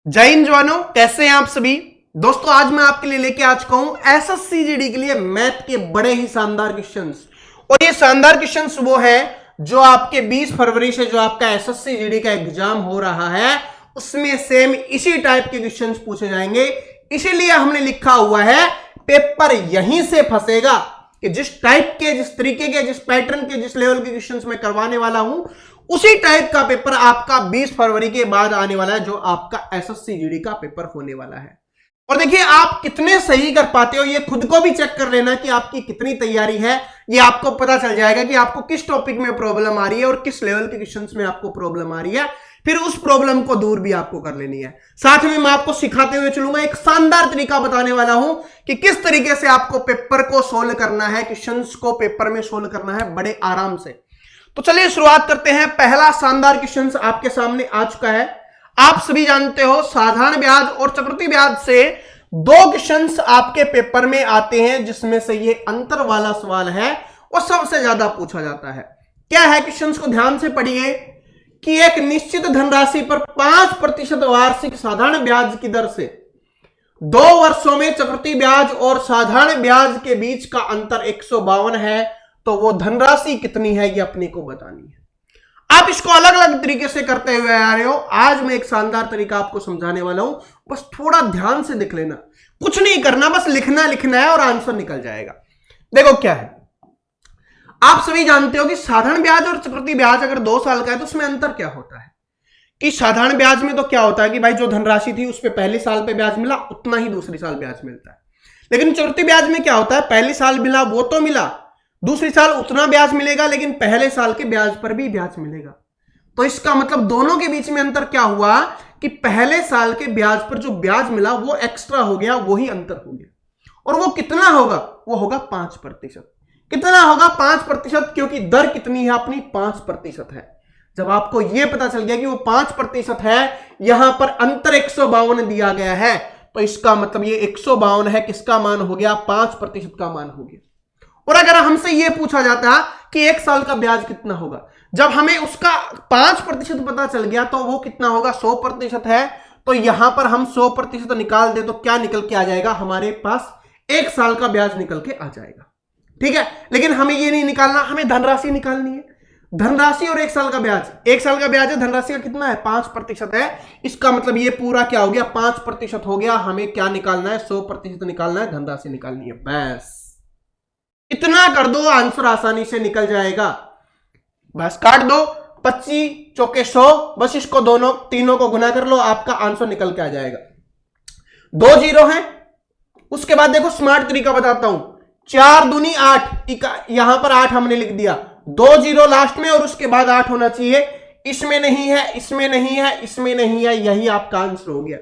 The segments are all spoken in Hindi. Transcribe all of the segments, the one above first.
जय हिंद जवानों, कैसे हैं आप सभी दोस्तों। आज मैं आपके लिए लेके आ चुका हूं एसएससी जीडी के लिए मैथ के बड़े ही शानदार क्वेश्चंस। और ये शानदार क्वेश्चंस वो है जो आपके 20 फरवरी से जो आपका एसएससी जीडी का एग्जाम हो रहा है उसमें सेम इसी टाइप के क्वेश्चंस पूछे जाएंगे। इसीलिए हमने लिखा हुआ है पेपर यहीं से फंसेगा कि जिस टाइप के, जिस तरीके के, जिस पैटर्न के, जिस लेवल के क्वेश्चंस मैं करवाने वाला हूं उसी टाइप का पेपर आपका 20 फरवरी के बाद आने वाला है, जो आपका एसएससी जीडी का पेपर होने वाला है। और देखिए आप कितने सही कर पाते हो ये खुद को भी चेक कर लेना कि आपकी कितनी तैयारी है। ये आपको पता चल जाएगा कि आपको किस टॉपिक में प्रॉब्लम आ रही है और किस लेवल के क्वेश्चंस में आपको प्रॉब्लम आ रही है। फिर उस प्रॉब्लम को दूर भी आपको कर लेनी है। साथ में मैं आपको सिखाते हुए चलूंगा, एक शानदार तरीका बताने वाला हूं कि किस तरीके से आपको पेपर को सोल्व करना है, क्वेश्चंस को पेपर में सोल्व करना है बड़े आराम से। तो चलिए शुरुआत करते हैं। पहला शानदार क्वेश्चन आपके सामने आ चुका है। आप सभी जानते हो साधारण ब्याज और चक्रवृद्धि ब्याज से दो क्वेश्चंस आपके पेपर में आते हैं, जिसमें से ये अंतर वाला सवाल है और सबसे ज्यादा पूछा जाता है। क्या है क्वेश्चंस को ध्यान से पढ़िए कि एक निश्चित धनराशि पर 5% वार्षिक साधारण ब्याज की दर से 2 वर्षों में चक्रवृद्धि ब्याज और साधारण ब्याज के बीच का अंतर 152 है, तो वो धनराशि कितनी है ये अपने को बतानी है। आप इसको अलग अलग तरीके से करते हुए आ रहे हो। आज मैं एक शानदार तरीका आपको समझाने वाला हूं, बस थोड़ा ध्यान से देख लेना। कुछ नहीं करना, बस लिखना है और आंसर निकल जाएगा। देखो क्या है, आप सभी जानते हो कि साधारण ब्याज और चक्रवृद्धि ब्याज अगर 2 साल का है तो उसमें अंतर क्या होता है कि साधारण ब्याज में तो क्या होता है कि भाई जो धनराशि थी उस पर पहले साल पे ब्याज मिला उतना ही दूसरी साल ब्याज मिलता है। लेकिन चक्रवृद्धि ब्याज में क्या होता है, पहले साल मिला वो तो मिला, दूसरी साल उतना ब्याज मिलेगा लेकिन पहले साल के ब्याज पर भी ब्याज मिलेगा। तो इसका मतलब दोनों के बीच में अंतर क्या हुआ कि पहले साल के ब्याज पर जो ब्याज मिला वो एक्स्ट्रा हो गया, वही अंतर हो गया। और वो कितना होगा, वो होगा 5%। कितना होगा 5%, क्योंकि दर कितनी है अपनी 5% है। जब आपको यह पता चल गया कि वो 5% है, यहां पर अंतर 152 दिया गया है, तो इसका मतलब ये 152 है, किसका मान हो गया, 5% का मान हो गया। और अगर हमसे यह पूछा जाता कि 1 साल का ब्याज कितना होगा, जब हमें उसका 5% पता चल गया तो वो कितना होगा, 100% है। तो यहां पर हम 100% निकाल दे तो क्या निकल के आ जाएगा, हमारे पास 1 साल का ब्याज निकल के आ जाएगा। ठीक है, लेकिन हमें ये नहीं निकालना, हमें धनराशि निकालनी है। धनराशि और 1 साल का ब्याज, 1 साल का ब्याज है, धनराशि का कितना है 5% है। इसका मतलब ये पूरा क्या हो गया, 5% हो गया। हमें क्या निकालना है, 100% निकालना है, धनराशि निकालनी है। बस इतना कर दो, आंसर आसानी से निकल जाएगा। बस काट दो, 25 चौके 100, बस इसको दोनों तीनों को गुना कर लो, आपका आंसर निकल के आ जाएगा। 2 जीरो हैं। उसके बाद देखो स्मार्ट तरीका बताता हूं, 4 दूनी 8, यहां पर 8 हमने लिख दिया, 2 जीरो लास्ट में और उसके बाद 8 होना चाहिए। इसमें नहीं है, इसमें नहीं है, इसमें नहीं है, यही आपका आंसर हो गया।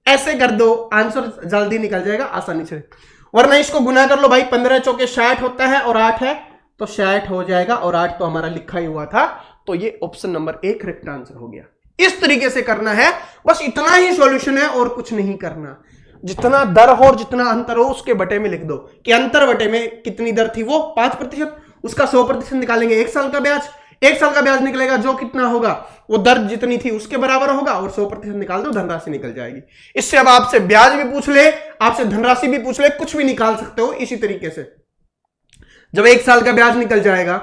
ऐसे कर दो, आंसर जल्दी निकल जाएगा आसानी से। वरना इसको गुना कर लो भाई, 15 चौके 60 होता है और 8 है तो 60 हो जाएगा, और 8 तो हमारा लिखा ही हुआ था, तो ये ऑप्शन नंबर 1 करेक्ट आंसर हो गया। इस तरीके से करना है, बस इतना ही सॉल्यूशन है और कुछ नहीं करना। जितना दर हो और जितना अंतर हो उसके बटे में लिख दो कि अंतर बटे में कितनी दर थी, वो 5%, उसका 100% निकालेंगे, 1 साल का ब्याज, 1 साल का ब्याज निकलेगा जो कितना होगा वो दर जितनी थी उसके बराबर होगा, और 100% निकाल दो, धनराशि निकल जाएगी। इससे अब आपसे ब्याज भी पूछ ले, आपसे धनराशि भी पूछ ले, कुछ भी निकाल सकते हो इसी तरीके से। जब 1 साल का ब्याज निकल जाएगा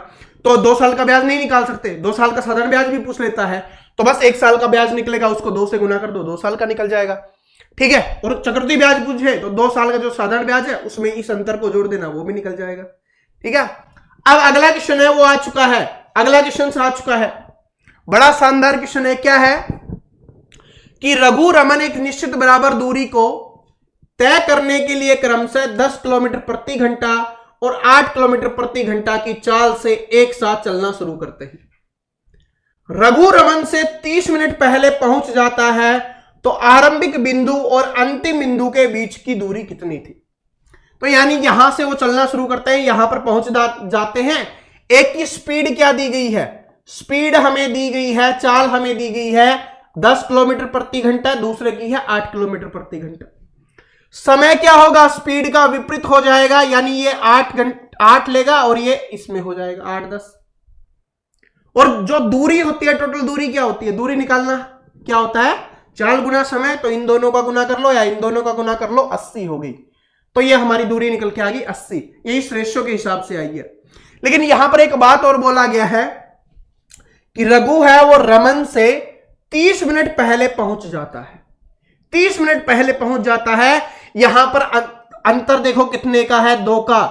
तो 2 साल का ब्याज नहीं निकाल सकते, 2 साल का साधारण ब्याज भी पूछ लेता है, तो बस 1 साल का ब्याज निकलेगा, उसको 2 से गुना कर दो, 2 साल का निकल जाएगा। ठीक है, और चक्रवृद्धि ब्याज पूछे तो 2 साल का जो साधारण ब्याज है उसमें इस अंतर को जोड़ देना, वो भी निकल जाएगा। ठीक है, अब अगला क्वेश्चन है वो आ चुका है, अगला क्वेश्चन आ चुका है, बड़ा शानदार क्वेश्चन है। क्या है कि रघु रमन एक निश्चित बराबर दूरी को तय करने के लिए क्रमशः 10 किलोमीटर प्रति घंटा और 8 किलोमीटर प्रति घंटा की चाल से एक साथ चलना शुरू करते हैं। रघु रमन से 30 मिनट पहले पहुंच जाता है, तो आरंभिक बिंदु और अंतिम बिंदु के बीच की दूरी कितनी थी। तो यानी यहां से वो चलना शुरू करते हैं, यहां पर पहुंच जाते हैं। एक की स्पीड क्या दी गई है, स्पीड हमें दी गई है, चाल हमें दी गई है 10 किलोमीटर प्रति घंटा, दूसरे की है 8 किलोमीटर प्रति घंटा। समय क्या होगा, स्पीड का विपरीत हो जाएगा, यानी ये 8 लेगा और ये इसमें हो जाएगा 8 10। और जो दूरी होती है, टोटल दूरी क्या होती है, दूरी निकालना क्या होता है, 4 गुना समय, तो इन दोनों का गुना कर लो या इन दोनों का गुना कर लो, 80 हो गई। तो ये हमारी दूरी निकल के आ गई 80। ये इस रेशियो के हिसाब से आई है। लेकिन यहां पर एक बात और बोला गया है कि रघु है वो रमन से 30 मिनट पहले पहुंच जाता है। 30 मिनट पहले पहुंच जाता है। यहां पर अंतर देखो कितने का है, 2 का।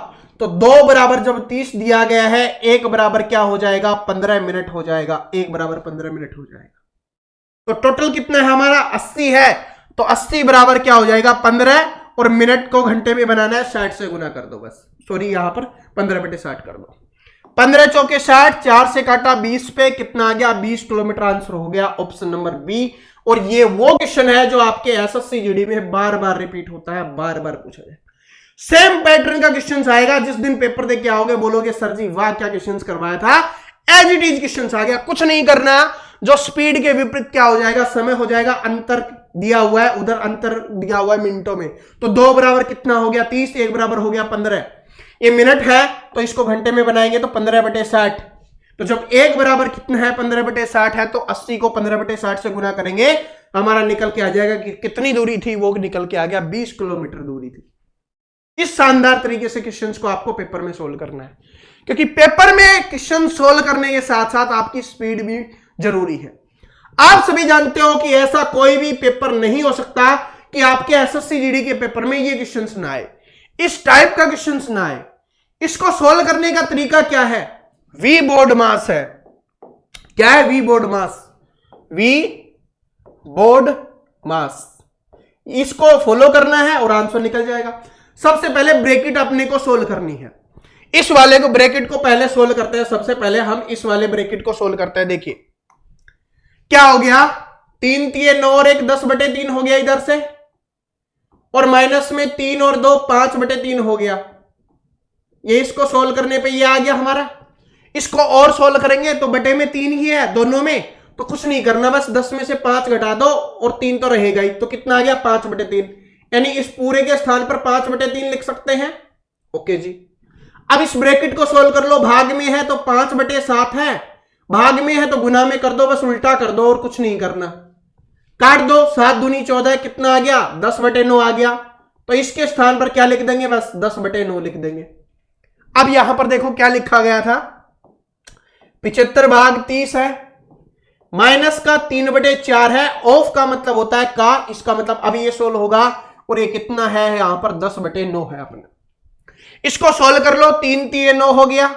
तो 2 बराबर जब 30 दिया गया है, 1 बराबर क्या हो जाएगा, 15 मिनट हो जाएगा। 1 बराबर 15 मिनट हो जाएगा। तो टोटल कितना है हमारा, 80 है। तो 80 बराबर क्या हो जाएगा, 15, और मिनट को घंटे में बनाना है, 60 से गुना कर दो बस। सॉरी, यहां पर 15/60 कर दो। 15 चौके 60, 4 से काटा 20 पे, कितना आ गया, 20 किलोमीटर। आंसर हो गया ऑप्शन नंबर बी। और ये वो क्वेश्चन है जो आपके एसएससी जीडी में बार बार रिपीट होता है, बार बार पूछा जाए। सेम पैटर्न का क्वेश्चन आएगा। जिस दिन पेपर देके आओगे बोलोगे सर जी वाह क्या क्वेश्चन करवाया था, एज इट इज क्वेश्चन आ गया। कुछ नहीं करना, जो स्पीड के विपरीत क्या हो जाएगा, समय हो जाएगा। अंतर दिया हुआ है, उधर अंतर दिया हुआ है मिनटों में। तो 2 बराबर कितना हो गया, 30, 1 बराबर हो गया 15। ये मिनट है तो इसको घंटे में बनाएंगे तो 15/60। तो जब 1 बराबर कितना है, 15/60 है, तो 80 को 15/60 से गुना करेंगे, हमारा निकल के आ जाएगा कि कितनी दूरी थी, वो निकल के आ गया 20 किलोमीटर दूरी थी। इस शानदार तरीके से क्वेश्चंस को आपको पेपर में सोल्व करना है, क्योंकि पेपर में क्वेश्चन सोल्व करने के साथ साथ आपकी स्पीड भी जरूरी है। आप सभी जानते हो कि ऐसा कोई भी पेपर नहीं हो सकता कि आपके एसएससी जीडी के पेपर में ये क्वेश्चंस ना आए, इस टाइप का क्वेश्चंस ना आए। इसको सोल्व करने का तरीका क्या है, वी बोर्ड मास है। क्या है V board mass, V board mass. इसको फॉलो करना है और आंसर निकल जाएगा। सबसे पहले ब्रैकेट अपने को सोल्व करनी है। इस वाले को ब्रैकेट को पहले सोल्व करते हैं। सबसे पहले हम इस वाले ब्रैकेट को सोल्व करते हैं। देखिए क्या हो गया, 3 3 9 और 1 10/3 हो गया इधर से, और माइनस में 3 और 2 5/3 हो गया। ये इसको सोल्व करने पे ये आ गया हमारा। इसको और सोल्व करेंगे तो बटे में 3 ही है दोनों में, तो कुछ नहीं करना, बस 10 में से 5 घटा दो और 3 तो रहेगा ही। तो कितना आ गया, 5/3। यानी इस पूरे के स्थान पर 5/3 लिख सकते हैं। ओके जी। अब इस ब्रैकेट को सोल्व कर लो। भाग में है तो 5/7 है, भाग में है तो गुना में कर दो, बस उल्टा कर दो और कुछ नहीं करना। काट दो, 7 दूनी 14, कितना आ गया, 10/9 आ गया। तो इसके स्थान पर क्या लिख देंगे, बस 10/9 लिख देंगे। अब यहां पर देखो क्या लिखा गया था, 75 भाग 30 है, माइनस का 3/4 है, ऑफ का मतलब होता है का, इसका मतलब अब ये सोल्व होगा। और ये कितना है, यहां पर 10/9 है अपने। इसको सोल्व कर लो, 3 3 9 हो गया।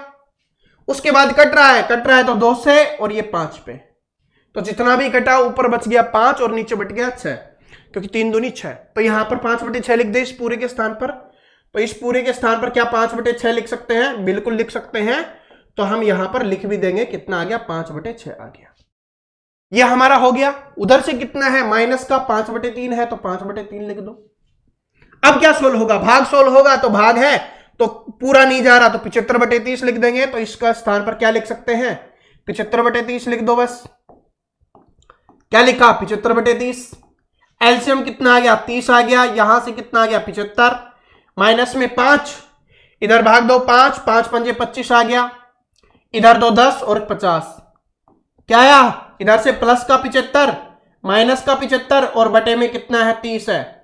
उसके बाद कट रहा है तो 2 से, और ये 5 पे, तो जितना भी कटा ऊपर बच गया 5 और नीचे बच गया 6, क्योंकि 3 दूनी 6। तो यहां पर 5/6 लिख दे इस पूरे के स्थान पर। तो इस पूरे के स्थान पर क्या 5/6 लिख सकते हैं, बिल्कुल लिख सकते हैं। तो हम यहां पर लिख भी देंगे, कितना आ गया, 5/6 आ गया। यह हमारा हो गया। उधर से कितना है, माइनस का 5/3 है, तो 5/3 लिख दो। अब क्या सोल्व होगा, भाग सोल्व होगा। तो भाग है तो पूरा नहीं जा रहा, तो 75/30 लिख देंगे। तो इसका स्थान पर क्या लिख सकते हैं, 75/30 लिख दो बस। क्या लिखा, 75/30। एलसीएम कितना आ गया, 30 आ गया। यहां से कितना आ गया, 75, माइनस में 5, इधर भाग दो 5, 5 पंजे 25 आ गया। इधर दो 10 और 50, क्या आया, इधर से प्लस का 75, माइनस का 75, और बटे में कितना है, 30 है।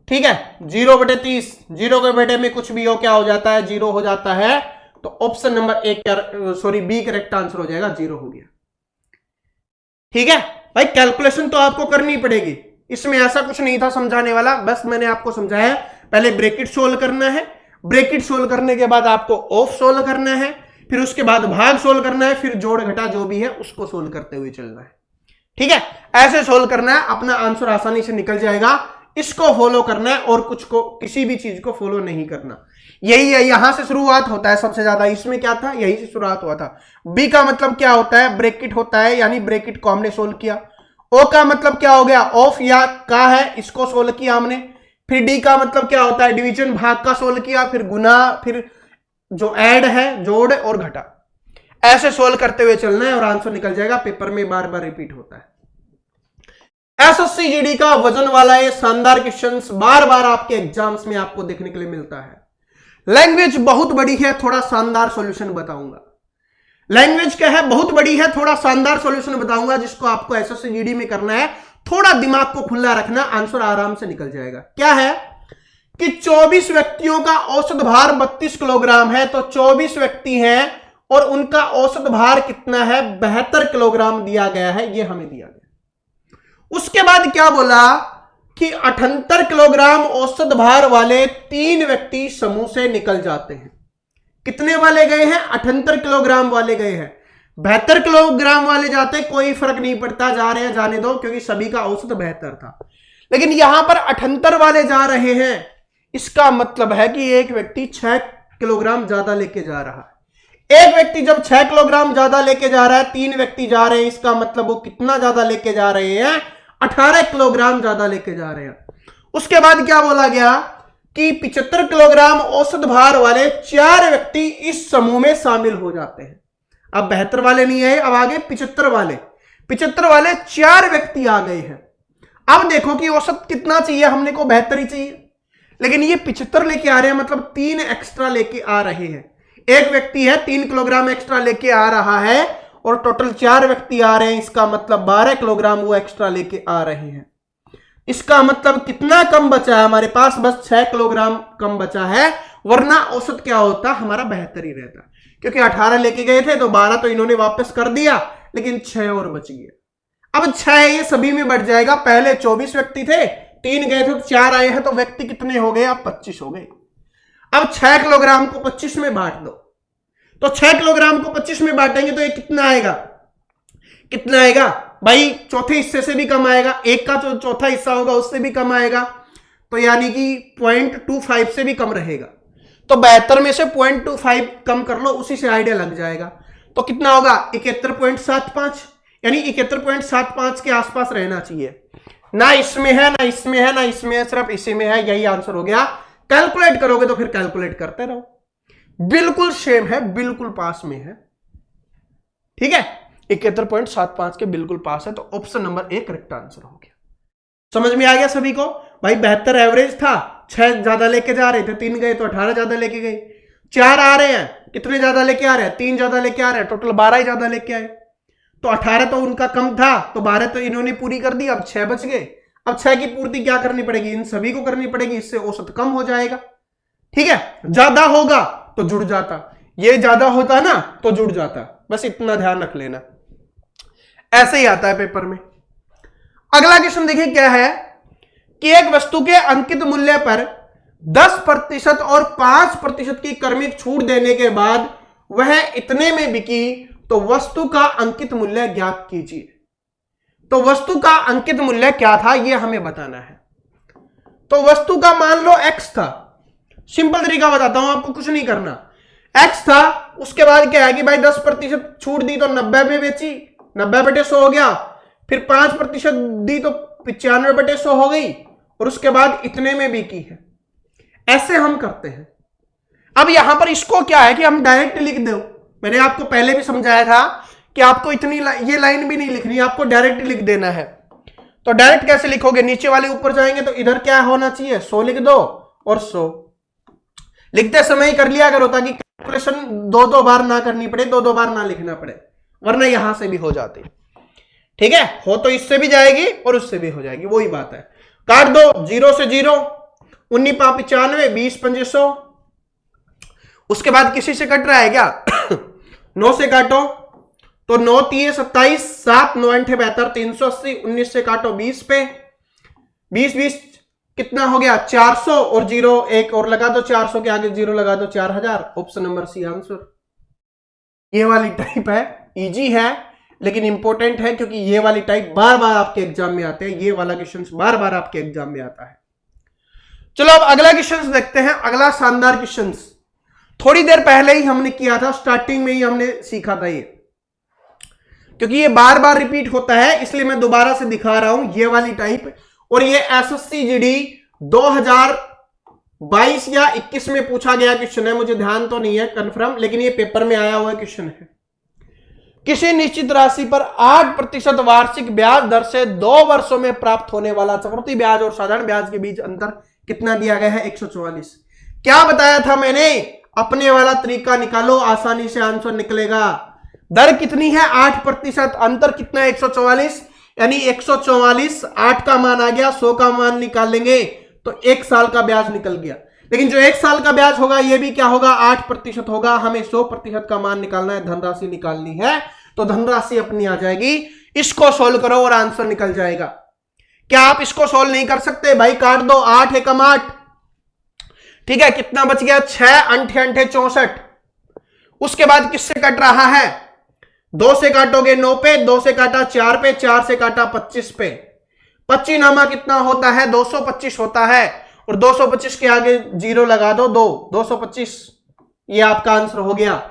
ठीक है, 0/30, 0 के बटे में कुछ भी हो क्या हो जाता है, 0 हो जाता है। तो option number B correct answer हो जाएगा, 0 हो गया। ठीक है भाई, कैलकुलेशन तो आपको करनी पड़ेगी, इसमें ऐसा कुछ नहीं था समझाने वाला, बस मैंने आपको समझाया। पहले ब्रैकेट सोल्व करना है, ब्रैकेट सोल्व करने के बाद आपको ऑफ सोल्व करना है, फिर उसके बाद भाग सोल्व करना है, फिर जोड़ घटा जो भी है उसको सोल्व करते हुए चलना है। ठीक है, ऐसे सोल्व करना है, अपना आंसर आसानी से निकल जाएगा। इसको फॉलो करना है और कुछ को, किसी भी चीज को फॉलो नहीं करना। यही है, यहां से शुरुआत होता है सबसे ज्यादा। इसमें क्या था, यही से शुरुआत हुआ था। बी का मतलब क्या होता है, ब्रैकेट होता है, यानी ब्रैकेट को हमने सोल्व किया। ओ का मतलब क्या हो गया, ऑफ या का है, इसको सोल्व किया हमने। फिर डी का मतलब क्या होता है, डिवीजन भाग का सोल्व किया, फिर गुना, फिर जो ऐड है जोड़ और घटा। ऐसे सोल्व करते हुए चलना है और आंसर निकल जाएगा। पेपर में बार बार रिपीट होता है। एसएससी जीडी का वजन वाला ये शानदार क्वेश्चंस बार बार आपके एग्जाम्स में आपको देखने के लिए मिलता है। लैंग्वेज बहुत बड़ी है, थोड़ा शानदार सॉल्यूशन बताऊंगा। लैंग्वेज क्या है, बहुत बड़ी है, थोड़ा शानदार सॉल्यूशन बताऊंगा, जिसको आपको एसएससी जीडी में करना है। थोड़ा दिमाग को खुला रखना, आंसर आराम से निकल जाएगा। क्या है कि 24 व्यक्तियों का औसत भार 32 किलोग्राम है, तो 24 व्यक्ति हैं और उनका औसत भार कितना है, 72 किलोग्राम दिया गया है, यह हमें दिया गया। उसके बाद क्या बोला कि 78 किलोग्राम औसत भार वाले 3 व्यक्ति समूह से निकल जाते हैं। कितने वाले गए हैं, 78 किलोग्राम वाले गए हैं। 72 किलोग्राम वाले जाते कोई फर्क नहीं पड़ता, जा रहे हैं जाने दो, क्योंकि सभी का औसत 72 था। लेकिन यहां पर 78 वाले जा रहे हैं, इसका मतलब है कि एक व्यक्ति 6 किलोग्राम ज्यादा लेके जा रहा है। एक व्यक्ति जब 6 किलोग्राम ज्यादा लेके जा रहा है, 3 व्यक्ति जा रहे हैं, इसका मतलब वो कितना ज्यादा लेके जा रहे हैं, 18 किलोग्राम ज्यादा लेके जा रहे हैं। उसके बाद क्या बोला गया कि 75 किलोग्राम औसत भार वाले 4 व्यक्ति इस समूह में शामिल हो जाते हैं। अब 72 वाले नहीं आए, अब आगे 75 वाले। 75 वाले 4 व्यक्ति आ गए हैं। अब देखो कि औसत कितना चाहिए, हमने को 72 ही चाहिए, लेकिन ये 75 लेके आ रहे हैं, मतलब 3 एक्स्ट्रा लेके आ रहे हैं। एक व्यक्ति है 3 किलोग्राम एक्स्ट्रा लेके आ रहा है और टोटल 4 व्यक्ति आ रहे हैं, इसका मतलब 12 किलोग्राम वो एक्स्ट्रा लेके आ रहे हैं। इसका मतलब कितना कम बचा है हमारे पास, बस 6 किलोग्राम कम बचा है, वरना औसत क्या होता, हमारा 72 ही रहता। क्योंकि 18 लेके गए थे तो 12 तो इन्होंने वापस कर दिया, लेकिन 6 और बच गया। अब 6 ये सभी में बढ़ जाएगा, पहले 24 व्यक्ति थे, 3 गए थे तो 4 आए हैं, तो व्यक्ति कितने हो गए, अब 25 हो गए। अब 6 किलोग्राम को 25 में बांट दो, तो 6 किलोग्राम को 25 में बांटेंगे तो ये कितना आएगा, कितना आएगा भाई, चौथे हिस्से से भी कम आएगा, एक का जो चौथा हिस्सा होगा उससे भी कम आएगा, तो यानी कि 0.25 से भी कम रहेगा। तो 72 में से 0.25 कम कर लो, उसी से आइडिया लग जाएगा। तो कितना होगा, 71.75, यानी 71.75 के आसपास रहना चाहिए। ना इसमें है, ना इसमें है, ना इसमें है, सिर्फ इसी में है, यही आंसर हो गया। कैलकुलेट करोगे तो फिर कैलकुलेट करते रहो, बिल्कुल सेम है, बिल्कुल पास में है। ठीक है, 71.75 के बिल्कुल पास है, तो ऑप्शन नंबर 1 करेक्ट आंसर हो गया। समझ में आ गया सभी को भाई। 72 एवरेज था, 6 ज्यादा लेके जा रहे थे, 3 गए तो 18 ज्यादा लेके गए। 4 आ रहे हैं, कितने ज्यादा लेके आ रहे हैं, 3 ज्यादा लेके आ रहे हैं, टोटल 12 ही ज्यादा लेके आए। तो 18 तो उनका कम था, तो 12 तो इन्होंने पूरी कर दी, अब 6 बच गए। अब 6 की पूर्ति क्या करनी पड़ेगी, इन सभी को करनी पड़ेगी, इससे औसत कम हो जाएगा। ठीक है, ज्यादा होगा तो जुड़ जाता, ये ज्यादा होता ना तो जुड़ जाता, बस इतना ध्यान रख लेना, ऐसे ही आता है पेपर में। अगला क्वेश्चन देखिए क्या है कि एक वस्तु के अंकित मूल्य पर 10% और 5% की क्रमिक छूट देने के बाद वह इतने में बिकी, तो वस्तु का अंकित मूल्य ज्ञात कीजिए। तो वस्तु का अंकित मूल्य क्या था, यह हमें बताना है। तो वस्तु का मान लो x था, सिंपल तरीका बताता हूं आपको, कुछ नहीं करना। x था, उसके बाद क्या है कि भाई 10% छूट दी तो 90 में बेची, 90/100 हो गया। फिर 5% दी तो 95/100 हो गई, और उसके बाद इतने में बिकी है। ऐसे हम करते हैं। अब यहां पर इसको क्या है कि हम डायरेक्ट लिख दो। मैंने आपको पहले भी समझाया था कि आपको इतनी ये लाइन भी नहीं लिखनी, आपको डायरेक्ट लिख देना है। तो डायरेक्ट कैसे लिखोगे, नीचे वाले ऊपर जाएंगे तो इधर क्या होना चाहिए, 100 लिख दो और 100 लिखते समय ही कर लिया करो, ताकि कैलकुलेशन 2 बार ना करनी पड़े, 2 बार ना लिखना पड़े, वरना यहां से भी हो जाती। ठीक है, हो तो इससे भी जाएगी और उससे भी हो जाएगी, वही बात है। काट दो, 0 से 0, 19 5 95, 20 5 100। उसके बाद किसी से कट रहा है क्या 9 से काटो, तो 9 3 27, 7 9 8 72, 380। 19 से काटो 20 पे, 20 20 कितना हो गया 400, और 0 1 और लगा दो, 400 के आगे 0 लगा दो, 4000। Option number C answer. ये वाली टाइप है, इजी है लेकिन इंपॉर्टेंट है, क्योंकि ये वाली टाइप बार बार आपके एग्जाम में आते हैं, ये वाला क्वेश्चन बार बार आपके एग्जाम में आता है। चलो अब अगला क्वेश्चन देखते हैं, अगला शानदार क्वेश्चन थोड़ी देर पहले ही हमने किया था, स्टार्टिंग में ही हमने सीखा था ये, क्योंकि ये बार बार रिपीट होता है इसलिए मैं दोबारा से दिखा रहा हूं, ये वाली टाइप। और ये एसएससी जीडी 2022 या 21 में पूछा गया क्वेश्चन है, मुझे ध्यान तो नहीं है कंफर्म, लेकिन ये पेपर में आया हुआ क्वेश्चन है। किसी निश्चित राशि पर 8% वार्षिक ब्याज दर से 2 वर्षों में प्राप्त होने वाला चक्रवृद्धि ब्याज और साधारण ब्याज के बीच अंतर कितना दिया गया है, 144। क्या बताया था मैंने, अपने वाला तरीका निकालो, आसानी से आंसर निकलेगा। दर कितनी है 8%, अंतर कितना है 144। यानी 144, 8 का मान आ गया, 100 का मान निकाल लेंगे तो 1 साल का ब्याज निकल गया। लेकिन जो 1 साल का ब्याज होगा ये भी क्या होगा, 8% होगा। हमें 100% का मान निकालना है, धनराशि निकालनी है, तो धनराशि अपनी आ जाएगी। इसको सोल्व करो और आंसर निकल जाएगा। क्या आप इसको सोल्व नहीं कर सकते भाई? काट दो, 8 एकम 8, ठीक है, कितना बच गया, 6 अंठे अंठे 64। उसके बाद किससे कट रहा है, 2 से काटोगे 9 पे, 2 से काटा 4 पे, 4 से काटा 25 पे, 25 नामा कितना होता है, 225 होता है, और 225 के आगे 0 लगा दो, 225, ये आपका आंसर हो गया।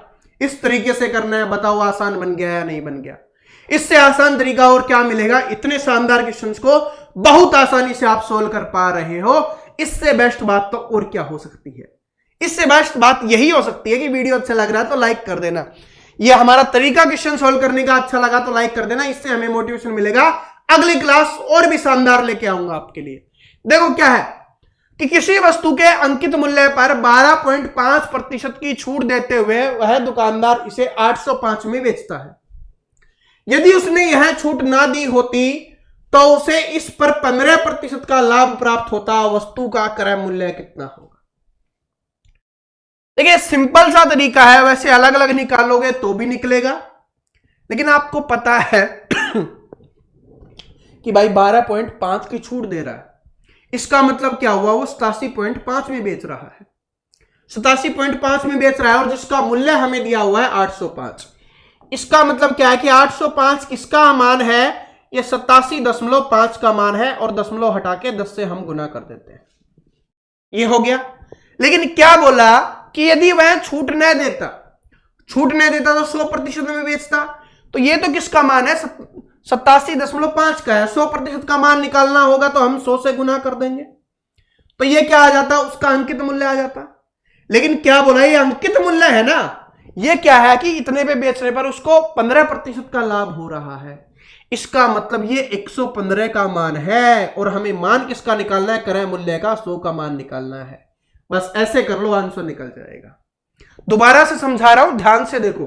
इस तरीके से करना है, बताओ आसान बन गया या नहीं बन गया? इससे आसान तरीका और क्या मिलेगा? इतने शानदार क्वेश्चंस को बहुत आसानी से आप सोल्व कर पा रहे हो। इससे बेस्ट बात तो और क्या हो सकती है? इससे बेस्ट बात यही हो सकती है कि वीडियो अच्छा लग रहा है तो लाइक कर देना। ये हमारा तरीका क्वेश्चन सोल्व करने का अच्छा लगा तो लाइक कर देना, इससे हमें मोटिवेशन मिलेगा। अगली क्लास और भी शानदार लेके आऊंगा आपके लिए। देखो क्या है कि किसी वस्तु के अंकित मूल्य पर 12.5% की छूट देते हुए वह दुकानदार इसे 805 में बेचता है। यदि उसने यह छूट ना दी होती तो उसे इस पर 15% का लाभ प्राप्त होता। वस्तु का क्रय मूल्य कितना होगा? देखिए सिंपल सा तरीका है, वैसे अलग अलग निकालोगे तो भी निकलेगा, लेकिन आपको पता है कि भाई 12.5 की छूट दे रहा है, इसका मतलब क्या हुआ, वो 87.5 में बेच रहा है, 87.5 में बेच रहा है, और जिसका मूल्य हमें दिया हुआ है 805। इसका मतलब क्या है कि 805 किसका मान है, ये 87.5 का मान है, और दशमलव हटा के 10 से हम गुना कर देते हैं, ये हो गया। लेकिन क्या बोला कि यदि वह छूट न देता तो 100% में बेचता, तो ये तो किसका मान है, 87.5 का है, 100% का मान निकालना होगा तो हम 100 से गुना कर देंगे, तो ये क्या आ जाता, उसका अंकित मूल्य आ जाता। लेकिन क्या बोला, ये अंकित मूल्य है ना, ये क्या है कि इतने पे बेचने पर उसको 15% का लाभ हो रहा है। इसका मतलब ये 115 का मान है, और हमें मान किसका निकालना है, क्रय मूल्य का 100 का मान निकालना है। बस ऐसे कर लो, आंसर निकल जाएगा। दोबारा से समझा रहा हूं, ध्यान से देखो,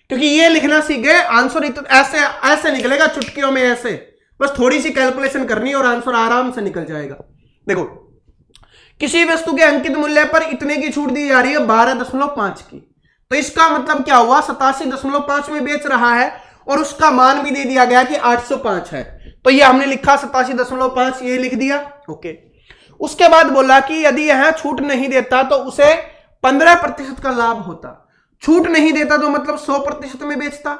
क्योंकि ये लिखना सीख गए, आंसर ऐसे ऐसे निकलेगा चुटकियों में, ऐसे बस थोड़ी सी कैलकुलेशन करनी और आंसर आराम से निकल जाएगा। देखो किसी वस्तु के अंकित मूल्य पर इतने की छूट दी जा रही है 12.5 की, तो इसका मतलब क्या हुआ, 87.5 में बेच रहा है, और उसका मान भी दे दिया गया कि 805 है, तो ये हमने लिखा 87.5, ये लिख दिया, ओके। उसके बाद बोला कि यदि यह छूट नहीं देता तो उसे 15% का लाभ होता। छूट नहीं देता तो मतलब 100% में बेचता,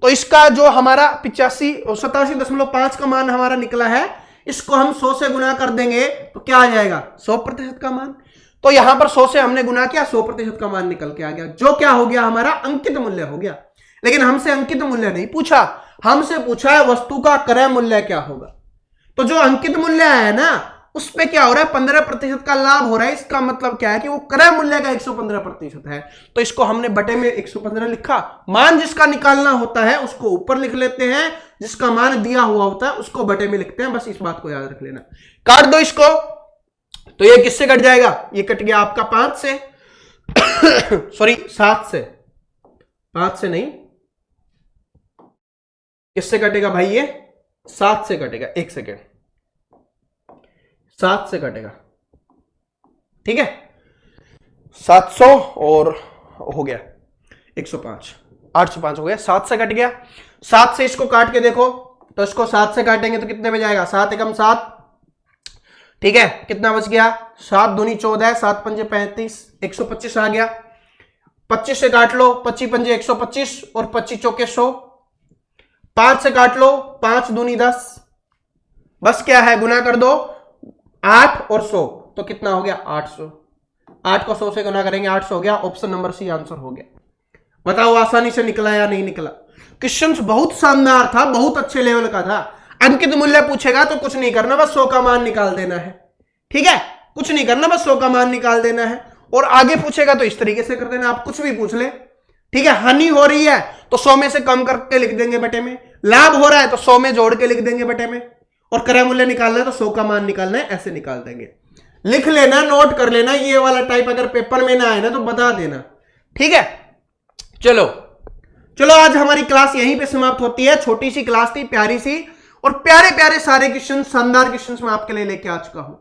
तो इसका जो हमारा 87.5 का मान हमारा निकला है, इसको हम 100 से गुना कर देंगे तो क्या आ जाएगा, 100% का मान। तो यहां पर 100 से हमने गुना किया, 100% का मान निकल के आ गया, जो क्या हो गया, हमारा अंकित मूल्य हो गया। लेकिन हमसे अंकित मूल्य नहीं पूछा, हमसे पूछा है वस्तु का क्रय मूल्य क्या होगा। तो जो अंकित मूल्य है ना, उस पे क्या हो रहा है, 15% का लाभ हो रहा है। इसका मतलब क्या है कि वो क्रय मूल्य का 115% है, तो इसको हमने बटे में 115 लिखा। मान जिसका निकालना होता है उसको ऊपर लिख लेते हैं, जिसका मान दिया हुआ होता है उसको बटे में लिखते हैं, बस इस बात को याद रख लेना। काट दो इसको, तो ये किससे कट जाएगा, ये कट गया आपका 5 से सॉरी 7 से, 5 से नहीं, किससे कटेगा भाई, ये 7 से कटेगा, 1 सेकेंड, 7 से कटेगा, ठीक है, 700 और हो गया 105, 805 हो गया, 7 से कट गया। 7 से इसको काट के देखो, तो इसको 7 से काटेंगे तो कितने में जाएगा, 7 एकम 7, ठीक है, कितना बच गया, 7 दूनी 14, 7 पंजे 35, 125 आ गया। 25 से काट लो, 25 पंजे 125 और 25 चौके 100, 5 से काट लो, 5 दूनी 10, बस क्या है, गुना कर दो, 8 और 100, तो कितना हो गया, 800। 8 को 100 से गुना करेंगे, 800 हो गया। ऑप्शन नंबर सी आंसर हो गया। बताओ आसानी से निकला या नहीं निकला? क्वेश्चन बहुत शानदार था, बहुत अच्छे लेवल का था। अंकित मूल्य पूछेगा तो कुछ नहीं करना, बस 100 का मान निकाल देना है, ठीक है, कुछ नहीं करना, बस 100 का मान निकाल देना है। और आगे पूछेगा तो इस तरीके से कर देना, आप कुछ भी पूछ ले, ठीक है। हानि हो रही है तो 100 में से कम करके लिख देंगे बटे में, लाभ हो रहा है तो 100 में जोड़ के लिख देंगे बटे में, और क्रय मूल्य निकालना है तो 100 का मान निकालना है, ऐसे निकाल देंगे। लिख लेना, नोट कर लेना, ये वाला टाइप अगर पेपर में ना आए ना तो बता देना, ठीक है। चलो आज हमारी क्लास यहीं पे समाप्त होती है। छोटी सी क्लास थी, प्यारी सी, और प्यारे प्यारे सारे क्वेश्चन, शानदार क्वेश्चन मैं आपके लिए लेके आ चुका हूं।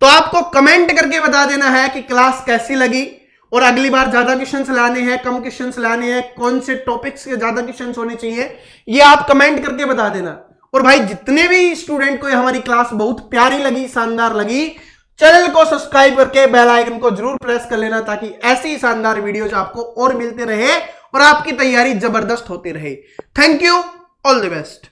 तो आपको कमेंट करके बता देना है कि क्लास कैसी लगी और अगली बार ज्यादा क्वेश्चंस लाने हैं, कम क्वेश्चंस लाने हैं, कौन से टॉपिक्स के ज्यादा क्वेश्चंस होने चाहिए, ये आप कमेंट करके बता देना। और भाई जितने भी स्टूडेंट को हमारी क्लास बहुत प्यारी लगी, शानदार लगी, चैनल को सब्सक्राइब करके बेल आइकन को जरूर प्रेस कर लेना, ताकि ऐसी ही शानदार वीडियोज आपको और मिलते रहे और आपकी तैयारी जबरदस्त होती रहे। Thank you, all the best.